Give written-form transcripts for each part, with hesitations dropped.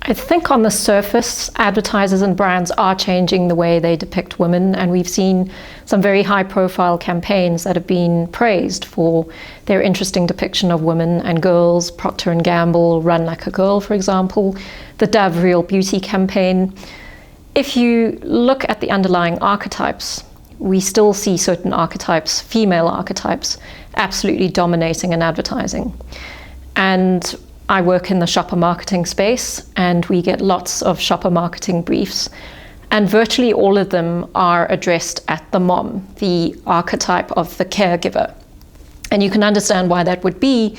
I think on the surface, advertisers and brands are changing the way they depict women, and we've seen some very high-profile campaigns that have been praised for their interesting depiction of women and girls. Procter & Gamble, Run Like a Girl, for example, the Dove Real Beauty campaign. If you look at the underlying archetypes, we still see certain archetypes, female archetypes, absolutely dominating in advertising. And I work in the shopper marketing space, and we get lots of shopper marketing briefs, and virtually all of them are addressed at the mom, the archetype of the caregiver. And you can understand why that would be,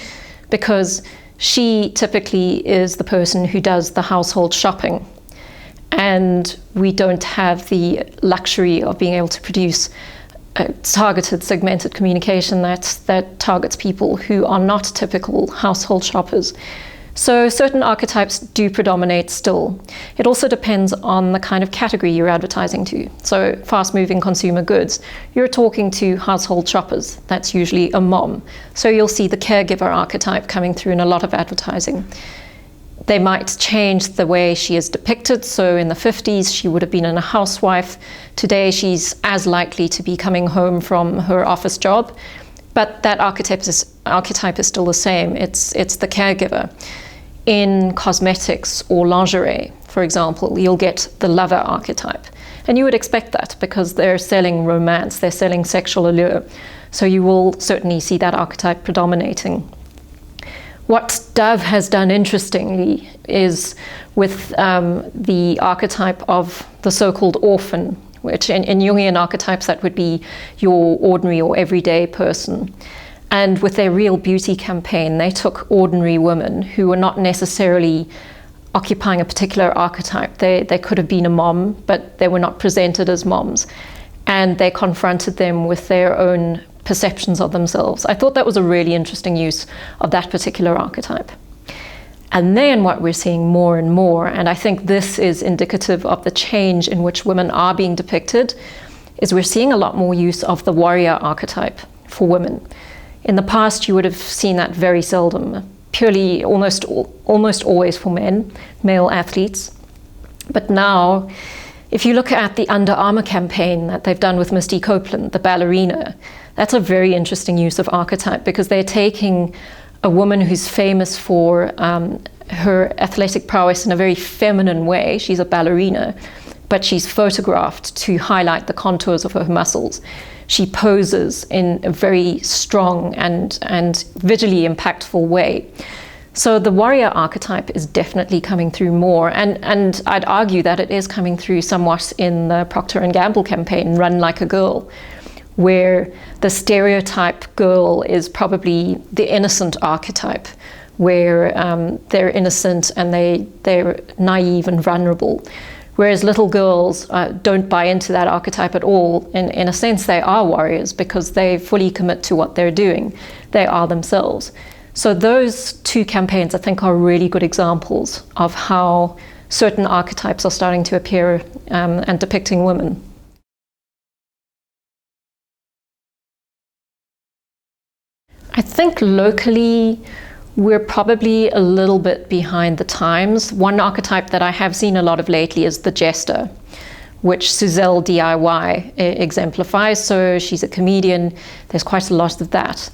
because she typically is the person who does the household shopping. And we don't have the luxury of being able to produce targeted, segmented communication that targets people who are not typical household shoppers. So certain archetypes do predominate still. It also depends on the kind of category you're advertising to. So fast-moving consumer goods, you're talking to household shoppers. That's usually a mom. So you'll see the caregiver archetype coming through in a lot of advertising. They might change the way she is depicted. So in the 50s, she would have been a housewife. Today, she's as likely to be coming home from her office job. But that archetype is still the same. It's the caregiver. In cosmetics or lingerie, for example, you'll get the lover archetype. And you would expect that because they're selling romance, they're selling sexual allure. So you will certainly see that archetype predominating. What Dove has done interestingly is with the archetype of the so-called orphan, which in Jungian archetypes that would be your ordinary or everyday person. And with their Real Beauty campaign, they took ordinary women who were not necessarily occupying a particular archetype. They could have been a mom, but they were not presented as moms. And they confronted them with their own perceptions of themselves. I thought that was a really interesting use of that particular archetype. And then what we're seeing more and more, and I think this is indicative of the change in which women are being depicted, is we're seeing a lot more use of the warrior archetype for women. In the past, you would have seen that very seldom, purely almost always for men, male athletes. But now, if you look at the Under Armour campaign that they've done with Misty Copeland, the ballerina, that's a very interesting use of archetype because they're taking a woman who's famous for her athletic prowess in a very feminine way. She's a ballerina, but she's photographed to highlight the contours of her muscles. She poses in a very strong and visually impactful way. So the warrior archetype is definitely coming through more, and I'd argue that it is coming through somewhat in the Procter & Gamble campaign, Run Like a Girl, where the stereotype girl is probably the innocent archetype, where they're innocent and they're naive and vulnerable. Whereas little girls don't buy into that archetype at all. In a sense, they are warriors because they fully commit to what they're doing. They are themselves. So those two campaigns, I think, are really good examples of how certain archetypes are starting to appear and depicting women. I think locally, we're probably a little bit behind the times. One archetype that I have seen a lot of lately is the jester, which Suzelle DIY exemplifies. So she's a comedian. There's quite a lot of that.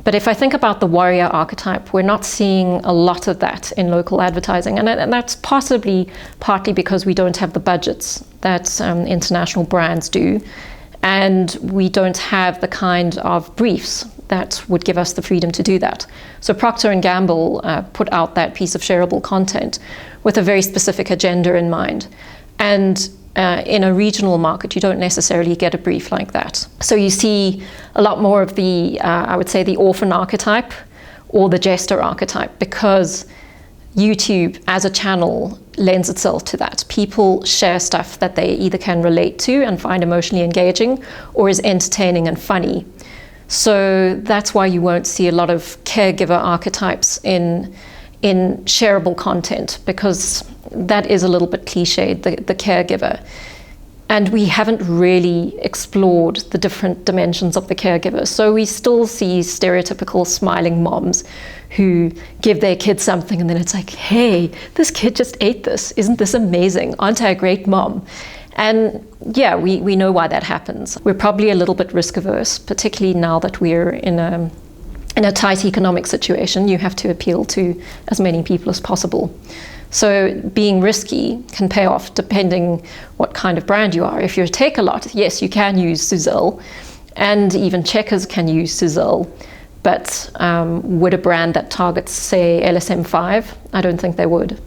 But if I think about the warrior archetype, we're not seeing a lot of that in local advertising. And that's partly because we don't have the budgets that international brands do. And we don't have the kind of briefs that would give us the freedom to do that. So Procter & Gamble put out that piece of shareable content with a very specific agenda in mind. And in a regional market, you don't necessarily get a brief like that. So you see a lot more of the, I would say, the orphan archetype or the jester archetype, because YouTube as a channel lends itself to that. People share stuff that they either can relate to and find emotionally engaging or is entertaining and funny. So that's why you won't see a lot of caregiver archetypes in shareable content, because that is a little bit cliched, the caregiver. And we haven't really explored the different dimensions of the caregiver. So we still see stereotypical smiling moms who give their kids something and then it's like, hey, this kid just ate this. Isn't this amazing? Aren't I a great mom? And yeah, we know why that happens. We're probably a little bit risk averse, particularly now that we're in a tight economic situation. You have to appeal to as many people as possible. So being risky can pay off depending what kind of brand you are. If you're a Take-A-Lot, yes, you can use Suzelle, and even Checkers can use Suzelle. But would a brand that targets, say, LSM5? I don't think they would.